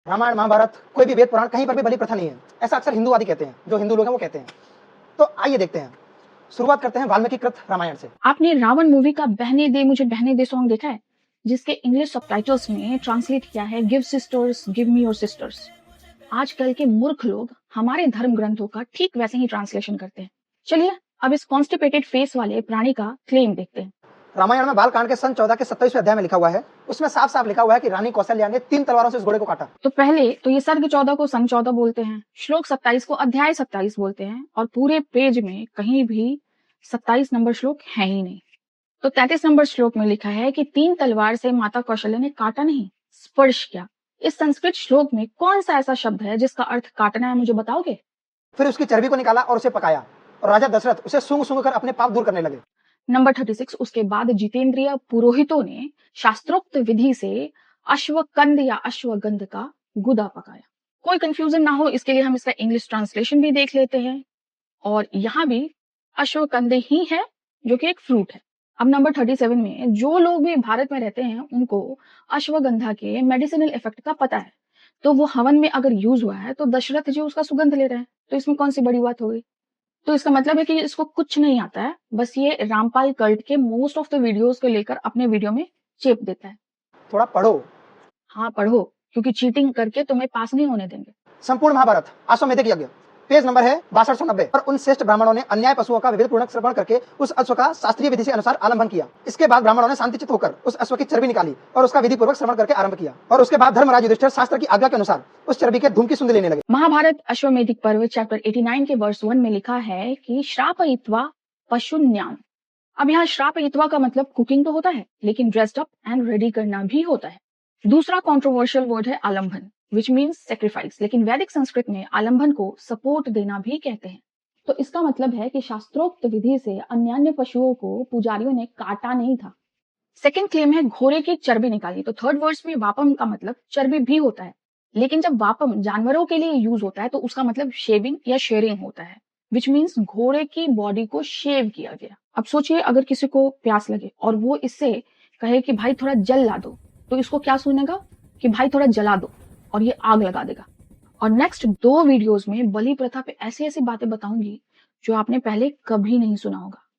रामायण महाभारत कोई भी वेद पुराण कहीं पर भी बलि प्रथा नहीं है, ऐसा अक्सर हिंदूवादी कहते हैं, जो हिंदू लोग हैं वो कहते हैं। तो आइए देखते हैं, शुरुआत करते हैं वाल्मीकि कृत रामायण से। आपने रावण मूवी का बहने दे मुझे बहने दे सॉन्ग देखा है, जिसके इंग्लिश सबटाइटल्स में ट्रांसलेट किया है give sisters give me your sisters. आजकल के मूर्ख लोग हमारे धर्म ग्रंथों का ठीक वैसे ही ट्रांसलेशन करते हैं। चलिए अब इस कॉन्स्टिपेटेड फेस वाले प्राणी का क्लेम देखते हैं। रामायण में बालकांड के सन 14 के 27वें अध्याय में लिखा हुआ है, उसमें साफ साफ लिखा हुआ है कि रानी कौशल्या ने 3 तलवारों से इस घोड़े को काटा। तो पहले तो ये सर्ग 14 को सन 14 बोलते हैं, श्लोक 27 को अध्याय 27 बोलते हैं, और पूरे पेज में कहीं भी 27 नंबर श्लोक है ही नहीं। तो 33 नंबर श्लोक में लिखा है कि 3 तलवार से माता कौशल्या ने काटा नहीं, स्पर्श किया। इस संस्कृत श्लोक में कौन सा ऐसा शब्द है जिसका अर्थ काटना है, मुझे बताओगे? फिर उसकी चर्बी को निकाला और उसे पकाया, और राजा दशरथ उसे सूंघ सूंघ कर अपने पाप दूर करने लगे। नंबर 36, उसके बाद जितेंद्रिय पुरोहितों ने शास्त्रोक्त विधि से अश्वकंद या अश्वगंध का गुदा पकाया। कोई कंफ्यूजन ना हो इसके लिए हम इसका इंग्लिश ट्रांसलेशन भी देख लेते हैं, और यहाँ भी अश्वकंद ही है जो कि एक फ्रूट है। अब नंबर 37 में जो लोग भी भारत में रहते हैं उनको अश्वगंधा के मेडिसिनल इफेक्ट का पता है, तो वो हवन में अगर यूज हुआ है तो दशरथ जी उसका सुगंध ले रहे हैं, तो इसमें कौन सी बड़ी बात हो गई? तो इसका मतलब है कि इसको कुछ नहीं आता है, बस ये रामपाल कल्ट के मोस्ट ऑफ द वीडियोस को लेकर अपने वीडियो में चेप देता है। थोड़ा पढ़ो। हाँ पढ़ो, क्योंकि चीटिंग करके तुम्हें पास नहीं होने देंगे। संपूर्ण महाभारत अश्वमेधिक यज्ञ, पेज नंबर है 6290 पर उन श्रेष्ठ ब्राह्मणों ने अन्याय पशुओं का विविध पूर्वक श्रवण करके उस अश्व का शास्त्रीय विधि से अनुसार आलंबन किया। इसके बाद ब्राह्मणों ने शांतिचित होकर उस अश्व की चर्बी निकाली और उसका विधि पूर्वक श्रवण करके आरंभ किया, और उसके बाद धर्मराज युधिष्ठिर शास्त्र की आज्ञा के अनुसार उस चर्बी के धूम की सुंद लेने लगे। महाभारत अश्वमेधिक पर्व चैप्टर 89 के वर्स 1 में लिखा है कि श्रापयित्वा पशुन्याम। अब यहाँ श्रापयित्वा का मतलब कुकिंग तो होता है, लेकिन ड्रेस्ड अप एंड रेडी करना भी होता है। दूसरा कंट्रोवर्शियल वर्ड है आलंबन, विच मीन्स सेक्रीफाइस, लेकिन वैदिक संस्कृत में आलंबन को सपोर्ट देना भी कहते हैं। तो इसका मतलब है कि शास्त्रोक्त विधि से अन्य पशुओं को पुजारियों ने काटा नहीं था। सेकंड क्लेम है घोड़े की चर्बी निकाली। तो थर्ड वर्स में वापम का मतलब चर्बी भी होता है, लेकिन जब वापम जानवरों के लिए यूज होता है तो उसका मतलब शेविंग या शेयरिंग होता है, विच मीन्स घोड़े की बॉडी को शेव किया गया। अब सोचिए अगर किसी को प्यास लगे और वो इससे कहे कि भाई थोड़ा जल ला दो, तो इसको क्या सुनेगा कि भाई थोड़ा जला दो, और ये आग लगा देगा। और नेक्स्ट 2 वीडियोस में बलि प्रथा पे ऐसी ऐसी बातें बताऊंगी जो आपने पहले कभी नहीं सुना होगा।